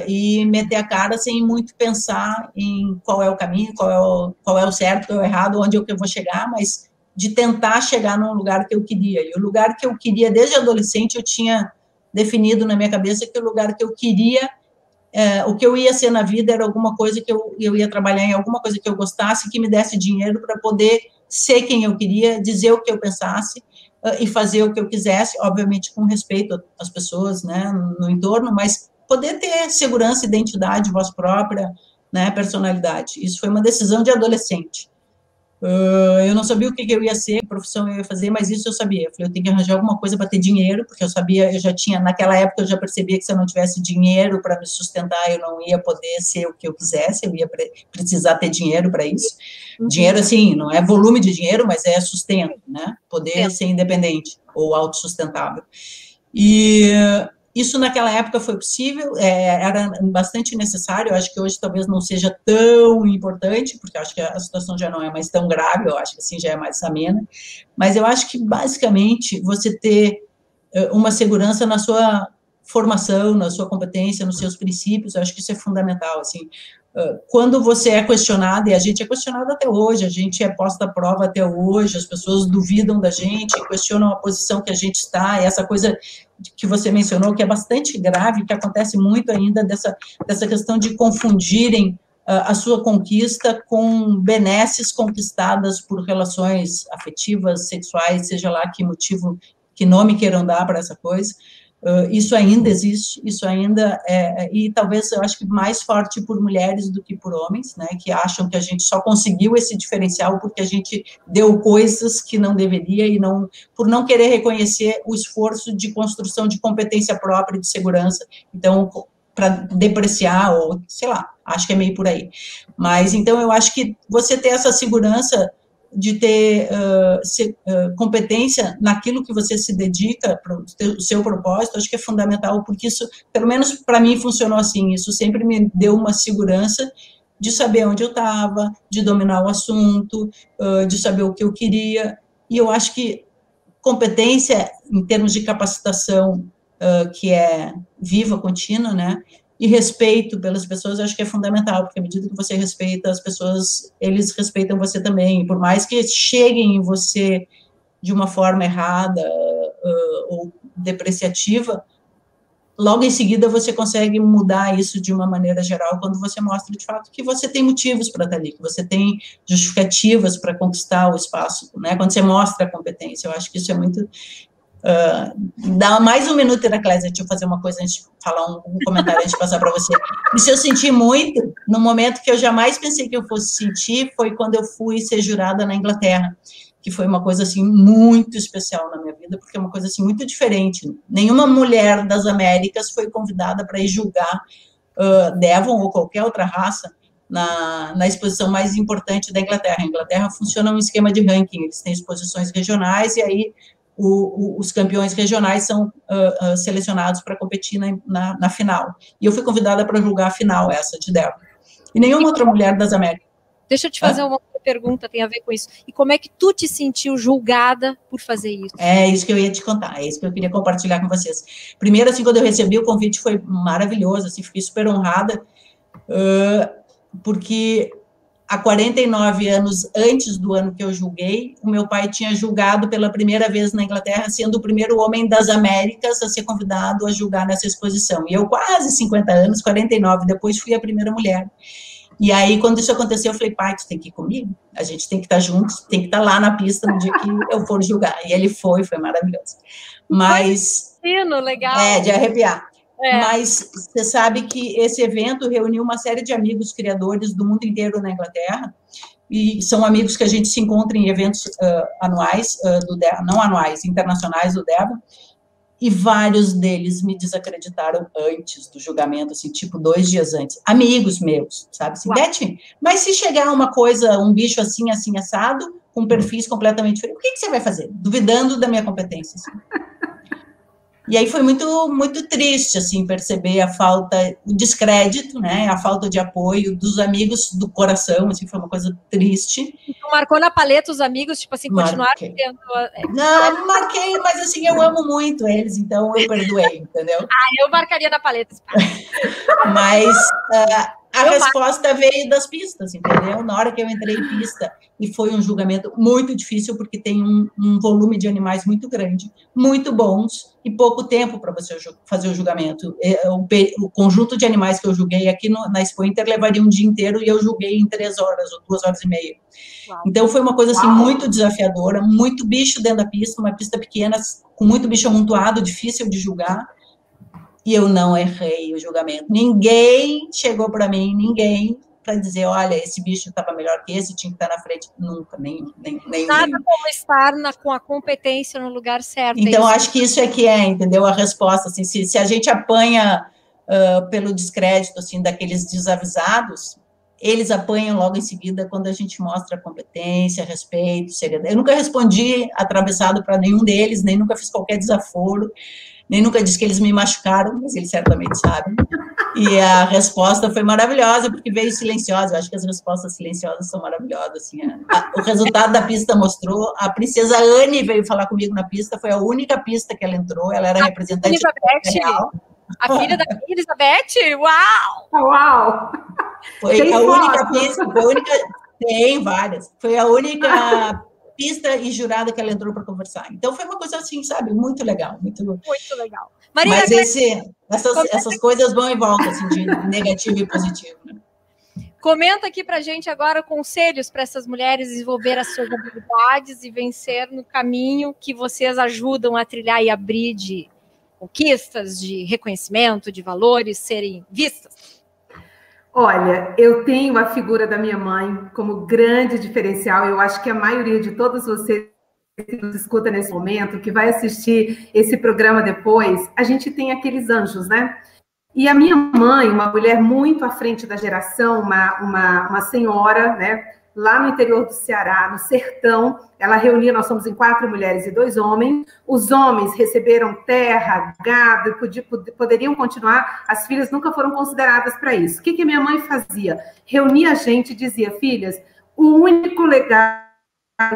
E meter a cara sem muito pensar em qual é o caminho, qual é o certo, qual é o errado, onde eu vou chegar, mas de tentar chegar num lugar que eu queria. E o lugar que eu queria, desde adolescente, eu tinha definido na minha cabeça que o lugar que eu queria, o que eu ia ser na vida era alguma coisa que eu ia trabalhar em alguma coisa que eu gostasse, que me desse dinheiro para poder ser quem eu queria, dizer o que eu pensasse e fazer o que eu quisesse, obviamente com respeito às pessoas, né, no entorno, mas poder ter segurança, identidade, voz própria, né, personalidade. Isso foi uma decisão de adolescente. Eu não sabia o que eu ia ser, que profissão eu ia fazer, mas isso eu sabia. Eu falei, eu tenho que arranjar alguma coisa para ter dinheiro, porque eu sabia, eu já tinha, naquela época eu já percebia que se eu não tivesse dinheiro para me sustentar, eu não ia poder ser o que eu quisesse, eu ia precisar ter dinheiro para isso. Dinheiro, assim, não é volume de dinheiro, mas é sustento, né? Poder ser independente ou autossustentável. E isso naquela época foi possível, era bastante necessário, eu acho que hoje talvez não seja tão importante, porque eu acho que a situação já não é mais tão grave, eu acho que assim já é mais amena, mas eu acho que basicamente você ter uma segurança na sua formação, na sua competência, nos seus princípios, eu acho que isso é fundamental, assim, quando você é questionado, e a gente é questionado até hoje, a gente é posta à prova até hoje, as pessoas duvidam da gente, questionam a posição que a gente está, e essa coisa que você mencionou, que é bastante grave, que acontece muito ainda, dessa questão de confundirem a sua conquista com benesses conquistadas por relações afetivas, sexuais, seja lá que motivo, que nome queiram dar para essa coisa. Isso ainda existe, isso ainda e talvez eu acho que mais forte por mulheres do que por homens, né, que acham que a gente só conseguiu esse diferencial porque a gente deu coisas que não deveria e não, por não querer reconhecer o esforço de construção de competência própria de segurança, então, para depreciar, ou sei lá, acho que é meio por aí. Mas, então, eu acho que você ter essa segurança de ter competência naquilo que você se dedica, para o seu propósito, acho que é fundamental, porque isso, pelo menos para mim, funcionou assim, isso sempre me deu uma segurança de saber onde eu estava, de dominar o assunto, de saber o que eu queria, e eu acho que competência, em termos de capacitação, que é viva, contínua, né, e respeito pelas pessoas, eu acho que é fundamental, porque à medida que você respeita as pessoas, eles respeitam você também, por mais que cheguem em você de uma forma errada ou depreciativa, logo em seguida você consegue mudar isso de uma maneira geral, quando você mostra de fato que você tem motivos para estar ali, que você tem justificativas para conquistar o espaço, né, quando você mostra a competência, eu acho que isso é muito... dá mais um minuto, Heraclésia, deixa eu fazer uma coisa antes de falar um comentário antes de passar para você. Isso eu senti muito, no momento que eu jamais pensei que eu fosse sentir, foi quando eu fui ser jurada na Inglaterra, que foi uma coisa, assim, muito especial na minha vida, porque é uma coisa, assim, muito diferente. Nenhuma mulher das Américas foi convidada para ir julgar Devon ou qualquer outra raça na exposição mais importante da Inglaterra. A Inglaterra funciona um esquema de ranking, eles têm exposições regionais, e aí os campeões regionais são selecionados para competir na final. E eu fui convidada para julgar a final, essa de Devon. E nenhuma outra mulher das Américas.
Deixa eu te fazer uma pergunta, tem a ver com isso. E como é que tu te sentiu julgada por fazer isso?
É isso que eu ia te contar, é isso que eu queria compartilhar com vocês. Primeiro, assim, quando eu recebi o convite, foi maravilhoso, assim, fiquei super honrada, porque há 49 anos antes do ano que eu julguei, o meu pai tinha julgado pela primeira vez na Inglaterra, sendo o primeiro homem das Américas a ser convidado a julgar nessa exposição. E eu, quase 50 anos, 49, depois fui a primeira mulher. E aí, quando isso aconteceu, eu falei, pai, tu tem que ir comigo, a gente tem que estar juntos, tem que estar lá na pista no dia que eu for julgar. E ele foi maravilhoso. Mas...
legal.
De arrepiar. Mas você sabe que esse evento reuniu uma série de amigos criadores do mundo inteiro na Inglaterra, e são amigos que a gente se encontra em eventos anuais, não anuais, internacionais do Devon, e vários deles me desacreditaram antes do julgamento, assim, tipo 2 dias antes. Amigos meus, sabe? Assim, Beth, mas se chegar uma coisa, um bicho assim, assim, assado, com perfis completamente diferentes, o que você vai fazer? Duvidando da minha competência. Assim. E aí foi muito triste, assim, perceber a falta, o descrédito, né, a falta de apoio dos amigos do coração, assim, foi uma coisa triste.
Tu marcou na paleta os amigos, tipo assim, continuaram tendo...
Não marquei, mas assim, eu amo muito eles, então eu perdoei, entendeu?
Eu marcaria na paleta.
Mas a resposta veio das pistas, entendeu? Na hora que eu entrei em pista, e foi um julgamento muito difícil, porque tem um volume de animais muito grande, muito bons, e pouco tempo para você fazer o julgamento. O conjunto de animais que eu julguei aqui na Expo Inter levaria um dia inteiro, e eu julguei em 3 horas, ou 2 horas e meia. Uau. Então, foi uma coisa, assim, muito desafiadora, muito bicho dentro da pista, uma pista pequena, com muito bicho amontoado, difícil de julgar, e eu não errei o julgamento. Ninguém chegou para mim, para dizer, olha, esse bicho estava melhor que esse, tinha que estar na frente. Nunca, nem.
Nada como estar com a competência no lugar certo.
Então, acho que isso é que entendeu? A resposta, assim, se a gente apanha pelo descrédito, assim, daqueles desavisados, eles apanham logo em seguida quando a gente mostra competência, respeito, seriedade. Eu nunca respondi atravessado para nenhum deles, nem nunca fiz qualquer desaforo, nem nunca disse que eles me machucaram, mas eles certamente sabem. E a resposta foi maravilhosa, porque veio silenciosa. Eu acho que as respostas silenciosas são maravilhosas. Assim, o resultado da pista mostrou. A princesa Anne veio falar comigo na pista, foi a única pista que ela entrou, ela era representante real.
A filha da Elizabeth? Uau!
Uau!
Foi a única pista, tem várias, foi a única pista e jurada que ela entrou para conversar. Então, foi uma coisa assim, sabe, muito legal. Muito
legal. Maria,
mas essas coisas vão e voltam, assim, de negativo e positivo, né?
Comenta aqui pra gente agora conselhos para essas mulheres desenvolver as suas habilidades e vencer no caminho que vocês ajudam a trilhar e abrir de conquistas, de reconhecimento, de valores serem vistas.
Olha, eu tenho a figura da minha mãe como grande diferencial. Eu acho que a maioria de todos vocês que nos escuta nesse momento, que vai assistir esse programa depois, a gente tem aqueles anjos, né? E a minha mãe, uma mulher muito à frente da geração, uma senhora, né? Lá no interior do Ceará, no sertão, ela reunia, nós somos em 4 mulheres e 2 homens, os homens receberam terra, gado, poderiam continuar, as filhas nunca foram consideradas para isso. O que minha mãe fazia? Reunia a gente e dizia, filhas, o único legado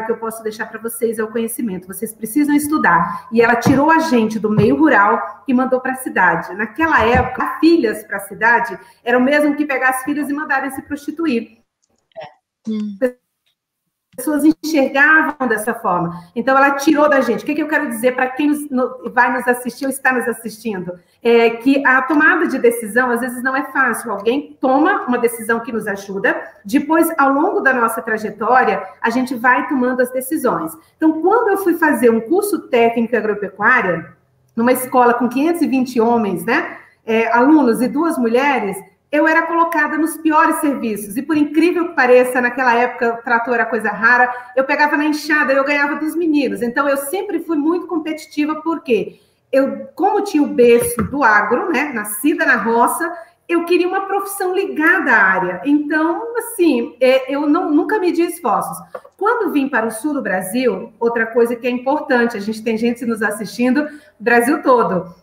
que eu posso deixar para vocês é o conhecimento, vocês precisam estudar. E ela tirou a gente do meio rural e mandou para a cidade. Naquela época, filhas para a cidade era o mesmo que pegar as filhas e mandarem se prostituir. As pessoas enxergavam dessa forma. Então, ela tirou da gente. O que eu quero dizer para quem vai nos assistir ou está nos assistindo? É que a tomada de decisão, às vezes, não é fácil. Alguém toma uma decisão que nos ajuda, depois, ao longo da nossa trajetória, a gente vai tomando as decisões. Então, quando eu fui fazer um curso técnico em agropecuária, numa escola com 520 homens, né, alunos e 2 mulheres, eu era colocada nos piores serviços. E, por incrível que pareça, naquela época, o trator era coisa rara, eu pegava na enxada, eu ganhava dos meninos. Então, eu sempre fui muito competitiva, porque como tinha o berço do agro, né, nascida na roça, eu queria uma profissão ligada à área. Então, assim, eu nunca medi esforços. Quando vim para o sul do Brasil, outra coisa que é importante, a gente tem gente nos assistindo, Brasil todo,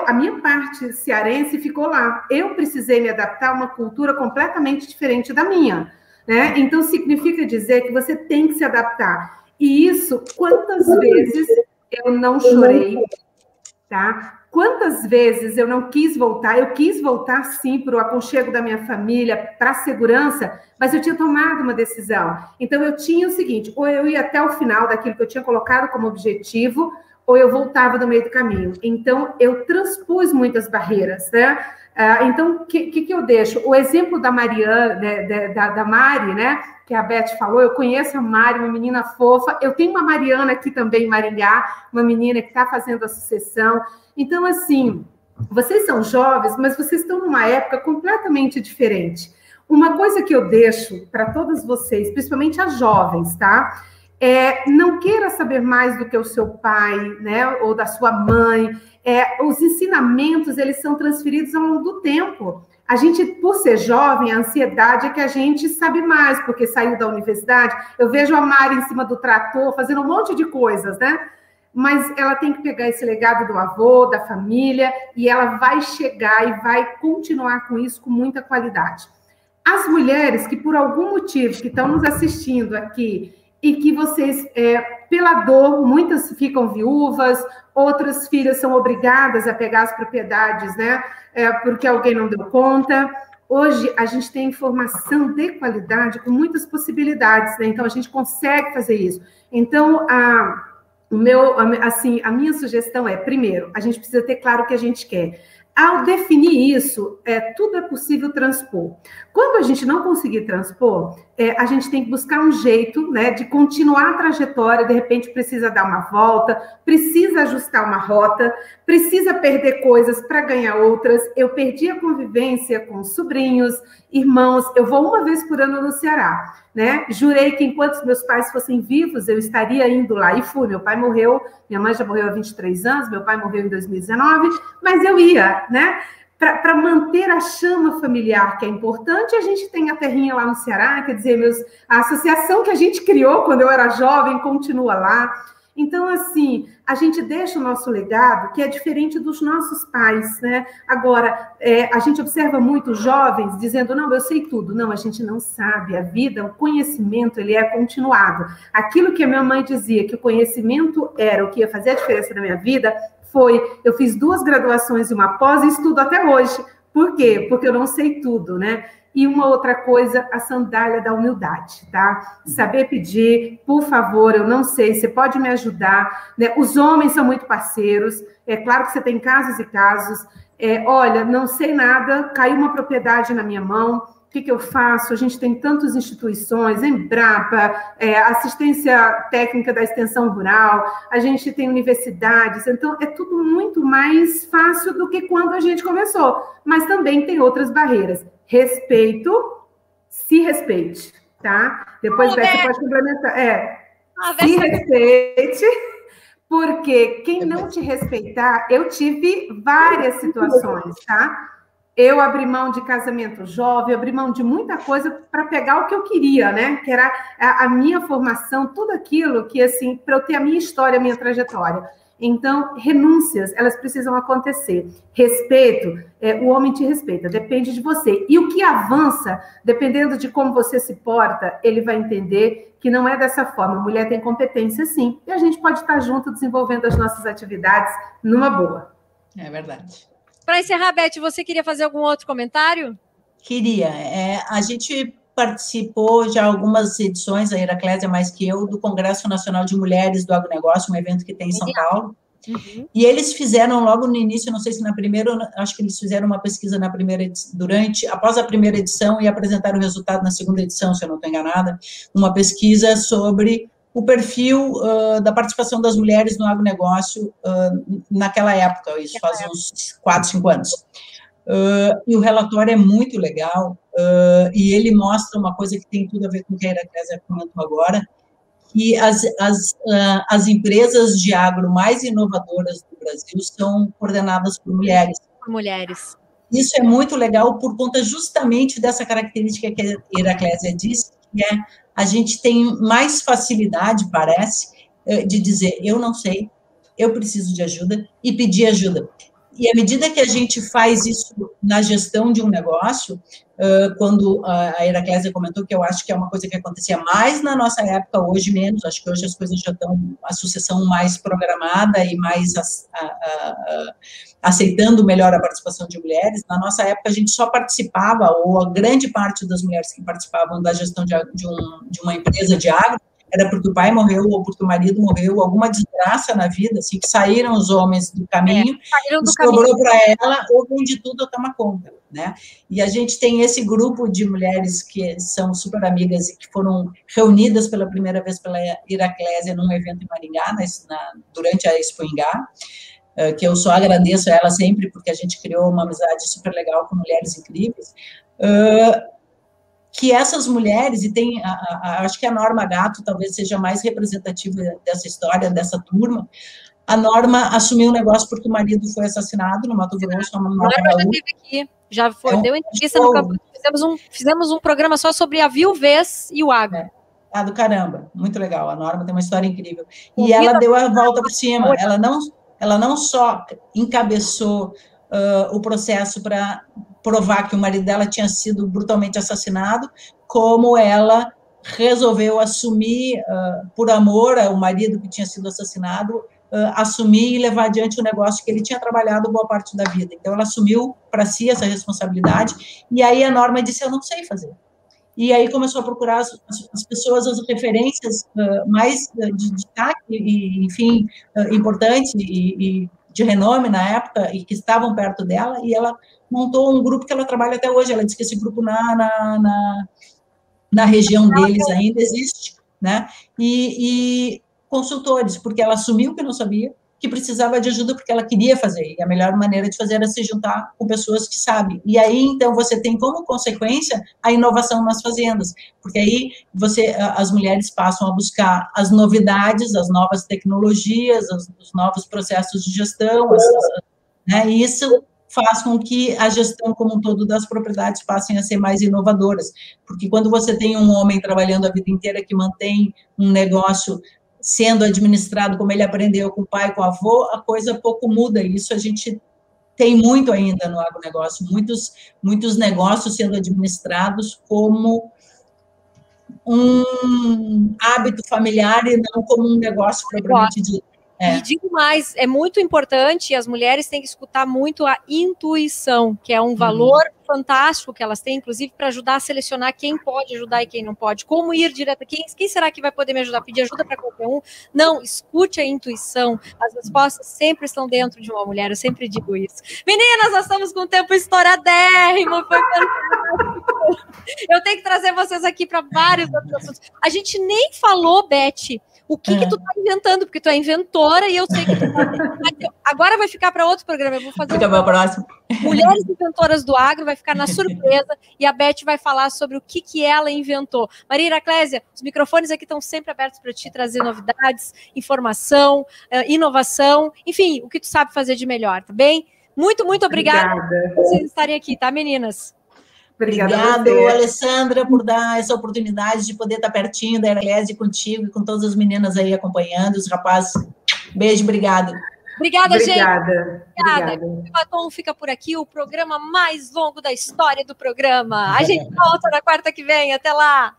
a minha parte cearense ficou lá. Eu precisei me adaptar a uma cultura completamente diferente da minha, né? Então, significa dizer que você tem que se adaptar. E isso, quantas vezes eu não chorei, tá? Quantas vezes eu não quis voltar? Eu quis voltar, sim, para o aconchego da minha família, para a segurança, mas eu tinha tomado uma decisão. Então, eu tinha o seguinte, ou eu ia até o final daquilo que eu tinha colocado como objetivo, ou eu voltava no meio do caminho. Então, eu transpus muitas barreiras, né? Então, o que eu deixo? O exemplo da Mariana, da Mari, né? Que a Beth falou, eu conheço a Mari, uma menina fofa. Eu tenho uma Mariana aqui também em Maringá, uma menina que está fazendo a sucessão. Então, assim, vocês são jovens, mas vocês estão numa época completamente diferente. Uma coisa que eu deixo para todas vocês, principalmente as jovens, tá? Não queira saber mais do que o seu pai, né, ou da sua mãe. Os ensinamentos, eles são transferidos ao longo do tempo. A gente, por ser jovem, a ansiedade é que a gente sabe mais, porque saiu da universidade. Eu vejo a Mari em cima do trator, fazendo um monte de coisas, né? mas ela tem que pegar esse legado do avô, da família, e ela vai chegar e vai continuar com isso com muita qualidade. As mulheres que, por algum motivo, que estão nos assistindo aqui, e que vocês, pela dor, muitas ficam viúvas, outras filhas são obrigadas a pegar as propriedades, né? Porque alguém não deu conta. Hoje, a gente tem informação de qualidade com muitas possibilidades, né? Então, a gente consegue fazer isso. Então, a minha sugestão é, primeiro, a gente precisa ter claro o que a gente quer. Ao definir isso, tudo é possível transpor. Quando a gente não conseguir transpor, a gente tem que buscar um jeito, né, de continuar a trajetória, de repente precisa dar uma volta, precisa ajustar uma rota, precisa perder coisas para ganhar outras. Eu perdi a convivência com sobrinhos, irmãos, eu vou uma vez por ano no Ceará, né? Jurei que enquanto meus pais fossem vivos, eu estaria indo lá, e fui. Meu pai morreu, minha mãe já morreu há 23 anos, meu pai morreu em 2019, mas eu ia, né? Para manter a chama familiar, que é importante, a gente tem a terrinha lá no Ceará, quer dizer, a associação que a gente criou quando eu era jovem continua lá. Então, assim, a gente deixa o nosso legado, que é diferente dos nossos pais, né? Agora, a gente observa muito jovens dizendo, não, eu sei tudo. Não, a gente não sabe. A vida, o conhecimento, ele é continuado. Aquilo que a minha mãe dizia, que o conhecimento era o que ia fazer a diferença na minha vida, eu fiz 2 graduações e uma pós e estudo até hoje. Por quê? Porque eu não sei tudo, né? E uma outra coisa, a sandália da humildade, tá? Saber pedir, por favor, eu não sei, você pode me ajudar, né? Os homens são muito parceiros, é claro que você tem casos e casos. Olha, não sei nada, caiu uma propriedade na minha mão, o que eu faço? A gente tem tantas instituições, Embrapa, assistência técnica da extensão rural, a gente tem universidades, então é tudo muito mais fácil do que quando a gente começou, mas também tem outras barreiras. Respeito, se respeite, tá? Depois você pode complementar. Se respeite, porque quem não te respeitar, eu tive várias situações, tá? Eu abri mão de casamento jovem, abri mão de muita coisa para pegar o que eu queria, né? Que era a minha formação, tudo aquilo que, assim, para eu ter a minha história, a minha trajetória. Então, renúncias, elas precisam acontecer. Respeito, o homem te respeita, depende de você. E o que avança, dependendo de como você se porta, ele vai entender que não é dessa forma. A mulher tem competência, sim. E a gente pode estar junto desenvolvendo as nossas atividades numa boa.
É verdade.
Para encerrar, Beth, você queria fazer algum outro comentário?
Queria. A gente participou de algumas edições, a Heraclésia mais que eu, do Congresso Nacional de Mulheres do Agronegócio, um evento que tem em São Paulo. Uhum. E eles fizeram logo no início, não sei se na primeira, acho que eles fizeram uma pesquisa na primeira após a primeira edição e apresentaram o resultado na segunda edição, se eu não estou enganada, uma pesquisa sobre o perfil da participação das mulheres no agronegócio naquela época, isso faz uns 4, 5 anos. E o relatório é muito legal, e ele mostra uma coisa que tem tudo a ver com o que a Heraclésia comentou agora, que as empresas de agro mais inovadoras do Brasil são coordenadas por mulheres.
Por mulheres.
Isso é muito legal por conta justamente dessa característica que a Heraclésia disse, que a gente tem mais facilidade, parece, de dizer, eu não sei, eu preciso de ajuda, e pedir ajuda. E à medida que a gente faz isso na gestão de um negócio, quando a Heraclésia comentou que eu acho que é uma coisa que acontecia mais na nossa época, hoje menos, acho que hoje as coisas já estão, a sucessão mais programada e mais aceitando melhor a participação de mulheres. Na nossa época, a gente só participava, ou a grande parte das mulheres que participavam da gestão de uma empresa de agro, era porque o pai morreu, ou porque o marido morreu, alguma desgraça na vida, assim, que saíram os homens do caminho, sobrou para ela, ou vende tudo ou toma conta, né? E a gente tem esse grupo de mulheres que são super amigas e que foram reunidas pela primeira vez pela Heraclésia num evento em Maringá, durante a Expo Ingá, que eu só agradeço a ela sempre, porque a gente criou uma amizade super legal com mulheres incríveis, que essas mulheres, e tem, acho que a Norma Gatto talvez seja mais representativa dessa história, dessa turma. A Norma assumiu o negócio porque o marido foi assassinado no Mato Grosso. A Norma já esteve aqui,
já foi, deu entrevista no campo. Fizemos um programa só sobre a viuvez e o agro.
do caramba, muito legal. A Norma tem uma história incrível. E ela deu a volta por cima. Ela não só encabeçou o processo para provar que o marido dela tinha sido brutalmente assassinado, como ela resolveu assumir, por amor ao marido que tinha sido assassinado, assumir e levar adiante o negócio que ele tinha trabalhado boa parte da vida. Então, ela assumiu para si essa responsabilidade, e aí a Norma disse, eu não sei fazer. E aí começou a procurar as pessoas, as referências mais de destaque, e, enfim, importantes e de renome na época, e que estavam perto dela, e ela montou um grupo que ela trabalha até hoje. Ela disse que esse grupo na região deles ainda existe, né? E consultores, porque ela assumiu que não sabia, que precisava de ajuda porque ela queria fazer, e a melhor maneira de fazer era se juntar com pessoas que sabem. E aí, então, você tem como consequência a inovação nas fazendas, porque aí as mulheres passam a buscar as novidades, as novas tecnologias, os novos processos de gestão, né? E isso faz com que a gestão como um todo das propriedades passem a ser mais inovadoras, porque quando você tem um homem trabalhando a vida inteira que mantém um negócio sendo administrado como ele aprendeu com o pai, com o avô, a coisa pouco muda. Isso a gente tem muito ainda no agronegócio, muitos negócios sendo administrados como um hábito familiar e não como um negócio propriamente dito.
E digo mais, é muito importante, e as mulheres têm que escutar muito a intuição, que é um valor fantástico que elas têm, inclusive, para ajudar a selecionar quem pode ajudar e quem não pode. Como ir direto, quem será que vai poder me ajudar? Pedir ajuda para qualquer um? Não, escute a intuição. As respostas sempre estão dentro de uma mulher, eu sempre digo isso. Meninas, nós estamos com o tempo estouradérrimo, foi fantástico. Eu tenho que trazer vocês aqui para vários outros assuntos. A gente nem falou, Beth, o que tu tá inventando, porque tu é inventora e eu sei que tu tá... Agora vai ficar para outro programa, eu vou fazer
o próximo.
Mulheres Inventoras do Agro, vai ficar na surpresa, e a Beth vai falar sobre o que ela inventou. Maria Iraclésia, os microfones aqui estão sempre abertos para ti trazer novidades, informação, inovação, enfim, o que tu sabe fazer de melhor, tá bem? Muito obrigada por vocês estarem aqui, tá, meninas?
Obrigada, Alessandra, por dar essa oportunidade de poder estar pertinho da Iraclésia contigo e com todas as meninas aí acompanhando, os rapazes. Beijo, obrigado.
Obrigada, gente. Obrigada. O Batom fica por aqui, o programa mais longo da história do programa. A gente volta na quarta que vem. Até lá.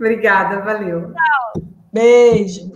Obrigada, valeu.
Tchau.
Beijo.